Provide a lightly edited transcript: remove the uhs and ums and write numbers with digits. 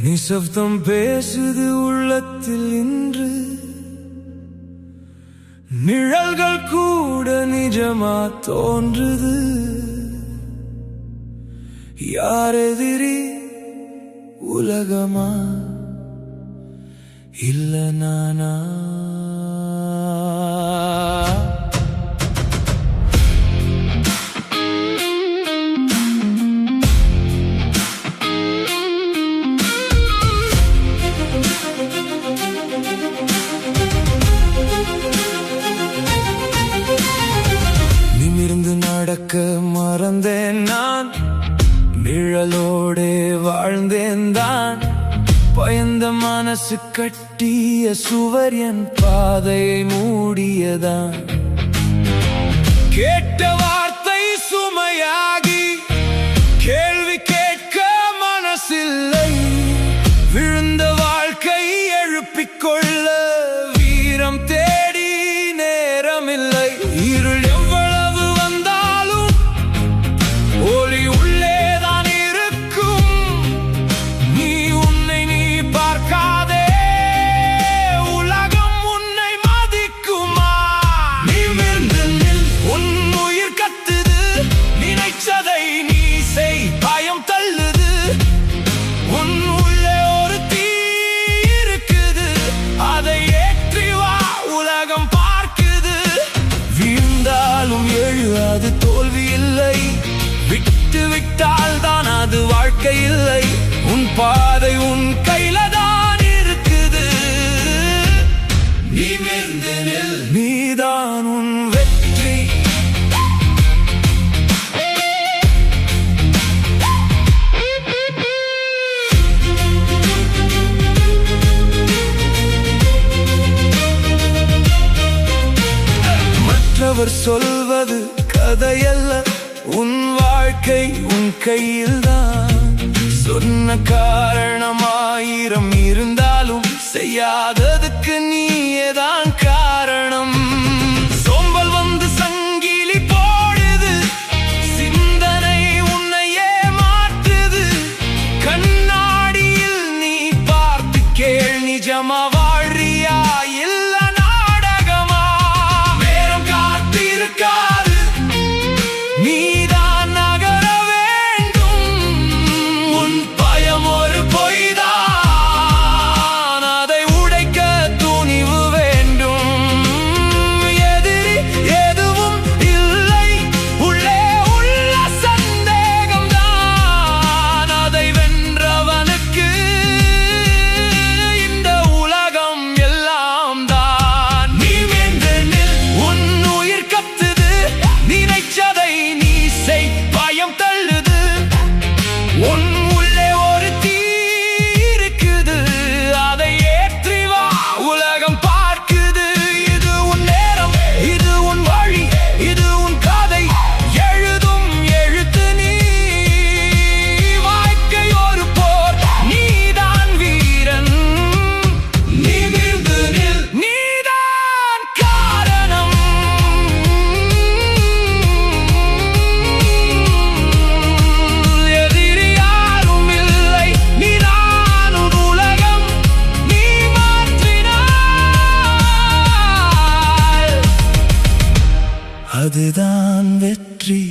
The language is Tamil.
நிசப்தம் பேசுது உள்ளத்தில் இன்று, நிழல்கள் கூட நிஜமா தோன்றுது. யார் எதிரி, உலகமா இல்ல நானா? நிமிர்ந்து நடக்க மறந்தேன் நான், நிழலோடே வாழ்ந்தேன் தான். பயந்த மனசு கட்டிய சுவர் என் பாதையை மூடியதான். கேட்ட வார்த்தை சுமையாகி கேள்வி கேட்க மனசில்லை. விழுந்த வாழ்க்கை எழுப்பிக் கொள்ள வீரம் தேடி நேரமில்லை. இருள் எவ்வளவு வந்தாலும் ஒளி உள்ளேதான் இருக்கும். நீ உன்னை நீ பார்க்காதே, உலகம் உன்னை மதிக்குமா? நிமிர்ந்து நில், உன் உயிர் கத்துது. நினைச்சதை நீ செய், பயம் தள்ளுது. உன் உள்ளே ஒரு தீ இருக்குது, அதை ஏற்றி வா, உலகம் பார்க்குது. வீழ்ந்தாலும் எழு, அது தோல்வி இல்லை. விட்டு விட்டால் தான் அது வாழ்க்கை இல்லை. உன் பாதை உன் கையில தான் இருக்குது. நிமிர்ந்து நில், நீதான் உன் வெற்றி. மற்றவர் சொல்வது கதையல்ல, உன் வாழ்க்கை உன் கையில்தான். சொன்ன காரணம் 1000 இருந்தாலும் செய்யாததுக்கு நீயேதான் காரணம். சோம்பல் வந்து சங்கிலி போடுது, சிந்தனை உன்னையே மாற்றுது. கண்ணாடியில் நீ பார்த்து கேள், நிஜமா வாழ்றியா இல்ல நாடகமா? நேரம் காத்திருக்காது, நீதான் நகர வேண்டும். உன் பயம் ஒரு பொய்தான், அதை உடைக்க துணிவு வேண்டும். எதிரி எதுவும் இல்லை, உள்ளே உள்ள சந்தேகம்தான். அதை வென்றவனுக்கு இந்த உலகம் எல்லாம் தான். நிமிர்ந்து நில், உன் உயிர் கத்துது. நினைச்சதை நீ செய், பயம் தள்ளுது. உன் உள்ளே ஒரு தீ இருக்குது, அதை ஏற்றி வா, உலகம் பார்க்குது. இது உன் நேரம், இது உன் வழி, இது உன் கதை. எழுதும் எழுத்து நீ, வாழ்க்கை ஒரு போர், நீதான் வீரன். நிமிர்ந்து நில், நீதான் காரணம். எதிரி யாரும் இல்லை, நீதான் உன் உலகம். நீ மாற்றினாய், அதுதான் வெற்றி.